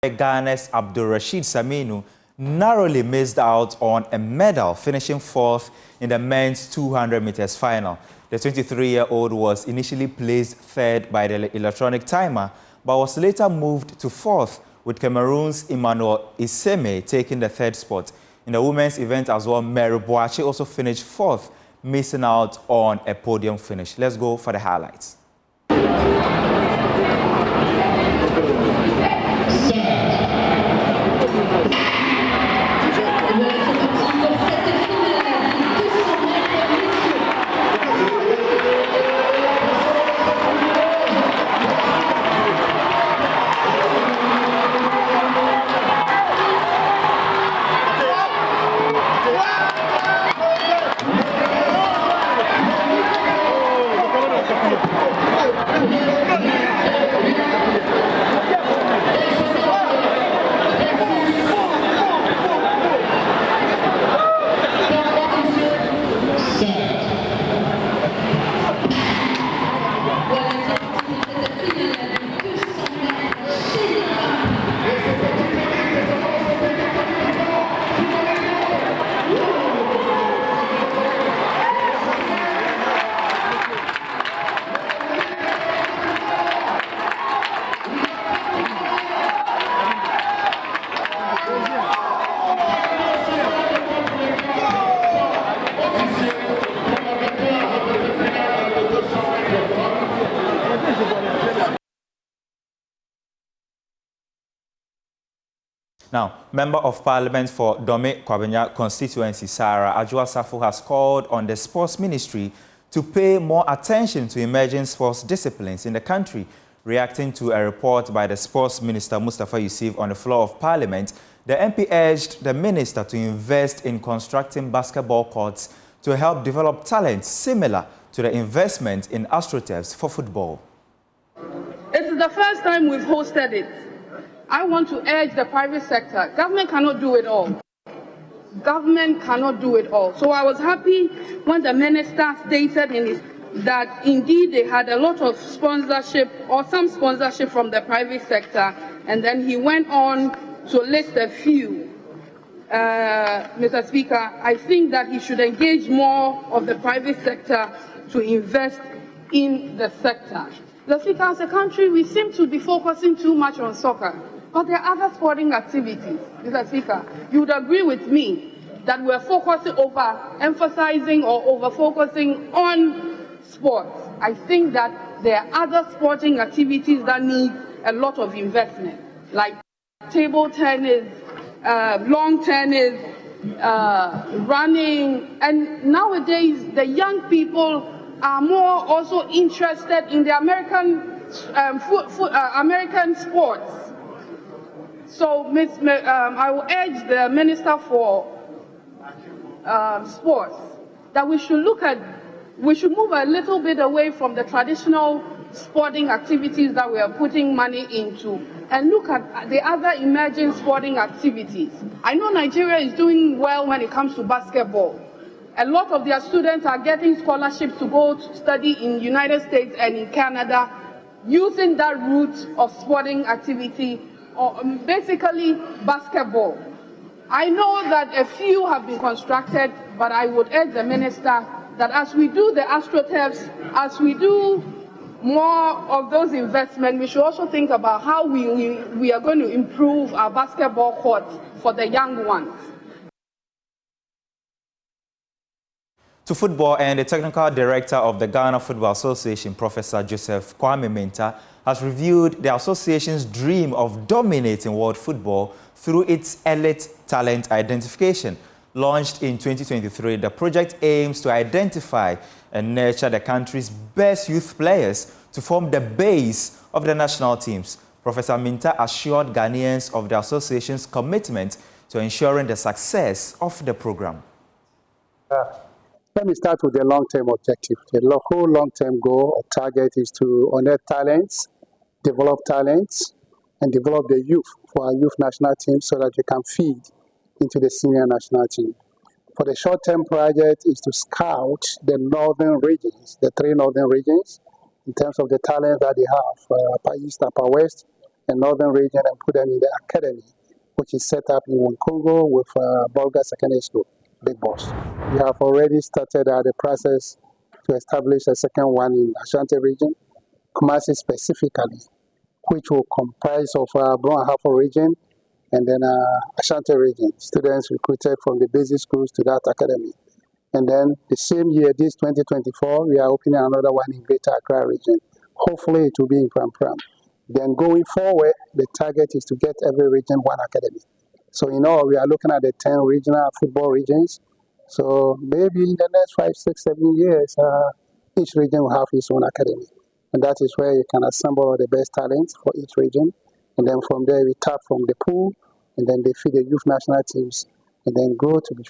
Ghana's Abdulrasheed Saminu narrowly missed out on a medal, finishing 4th in the men's 200 meters final. The 23-year-old was initially placed 3rd by the electronic timer, but was later moved to 4th, with Cameroon's Emmanuel Iseme taking the 3rd spot. In the women's event as well, Mary Boache also finished 4th, missing out on a podium finish. Let's go for the highlights. Now, Member of Parliament for Dome Kwabenya constituency, Sarah Ajua Safo, has called on the Sports Ministry to pay more attention to emerging sports disciplines in the country. Reacting to a report by the Sports Minister, Mustafa Yusuf, on the floor of Parliament, the MP urged the minister to invest in constructing basketball courts to help develop talent similar to the investment in AstroTurfs for football. It's the first time we've hosted it. I want to urge the private sector. Government cannot do it all. Government cannot do it all. So I was happy when the minister stated that indeed they had a lot of sponsorship or some sponsorship from the private sector, and then he went on to list a few. Mr. Speaker, I think that he should engage more of the private sector to invest in the sector. Mr. Speaker, as a country, we seem to be focusing too much on soccer. But there are other sporting activities, Mr. Speaker. You would agree with me that we're focusing emphasizing or over-focusing on sports. I think that there are other sporting activities that need a lot of investment, like table tennis, lawn tennis, running. And nowadays, the young people are more also interested in the American sports. So, I will urge the Minister for Sports that we should move a little bit away from the traditional sporting activities that we are putting money into and look at the other emerging sporting activities. I know Nigeria is doing well when it comes to basketball. A lot of their students are getting scholarships to go to study in the United States and in Canada using that route of sporting activity, or basically basketball. I know that a few have been constructed, but I would urge the minister that as we do the AstroTurfs, as we do more of those investments, we should also think about how we are going to improve our basketball courts for the young ones. To football, and the technical director of the Ghana Football Association, Professor Joseph Kwame Mintah, has reviewed the association's dream of dominating world football through its elite talent identification. Launched in 2023, the project aims to identify and nurture the country's best youth players to form the base of the national teams. Professor Mintah assured Ghanaians of the association's commitment to ensuring the success of the program. Let me start with the long-term objective. The whole long-term goal or target is to unearth talents, develop talents, and develop the youth for our youth national team so that they can feed into the senior national team. For the short-term project is to scout the northern regions, the 3 northern regions, in terms of the talent that they have, Upper East, Upper West, the northern region and put them in the academy, which is set up in Congo with Bulga Secondary School, Big Boss. We have already started the process to establish a second one in Ashanti region, Kumasi specifically, which will comprise of Brown Ahafo region and then Ashanti region, students recruited from the basic schools to that academy. And then the same year, this 2024, we are opening another one in Greater Accra region. Hopefully it will be in Pram. Then going forward, the target is to get every region one academy. So in all, we are looking at the 10 regional football regions. So maybe in the next 5, 6, 7 years, each region will have its own academy. And that is where you can assemble the best talents for each region. And then from there, we tap from the pool, and then they feed the youth national teams, and then grow to be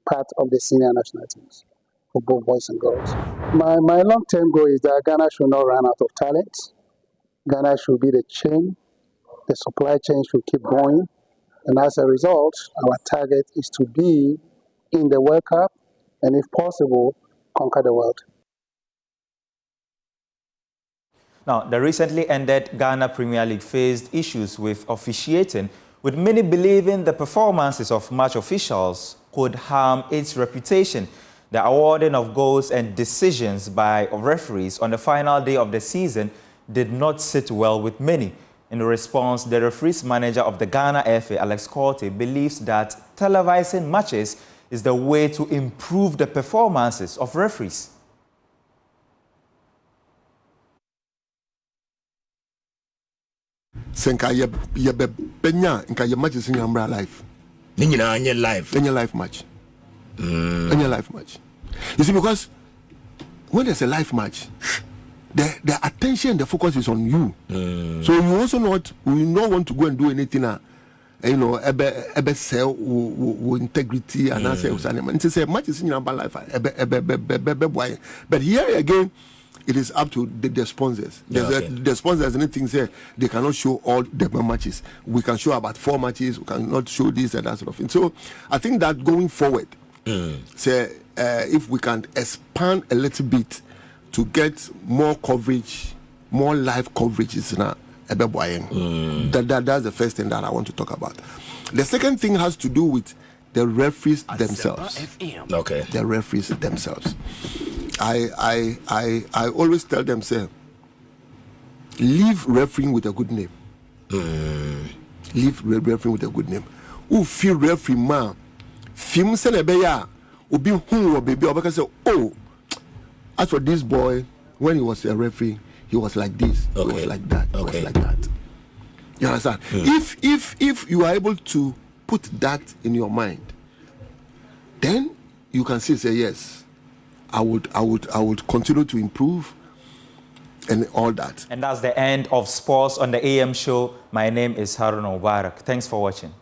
part of the senior national teams for both boys and girls. My long-term goal is that Ghana should not run out of talent. Ghana should be the chain. The supply chain should keep going. And as a result, our target is to be in the World Cup and, if possible, conquer the world. Now, the recently ended Ghana Premier League faced issues with officiating, with many believing the performances of match officials could harm its reputation. The awarding of goals and decisions by referees on the final day of the season did not sit well with many. In response, the referees manager of the Ghana FA, Alex Corte, believes that televising matches is the way to improve the performances of referees. Senka ye benya nka ye matches in your life. Any live match. Any live match. You see, because when there's a live match, the attention, the focus is on you. So you also will not want to go and do anything. You know, ebe sell integrity and answer. And to say matches in your life, but here again, it is up to the sponsors. The sponsors, anything say they cannot show all the matches. We can show about 4 matches. We cannot show this and that sort of thing. So I think that going forward, say if we can expand a little bit to get more coverage, more live coverages now. That's the first thing that I want to talk about. The second thing has to do with the referees themselves. Okay. The referees themselves. I always tell them, say, leave refereeing with a good name. Leave refereeing with a good name. Who feel referee man? Film senebeya. Ubi who baby. Or say, oh, as for this boy, when he was a referee, he was like this. Okay. He was like that. He was like that. You understand? If you are able to put that in your mind, then you can say yes, I would continue to improve and all that. And that's the end of sports on the AM show. My name is Haruna Mubarak. Thanks for watching.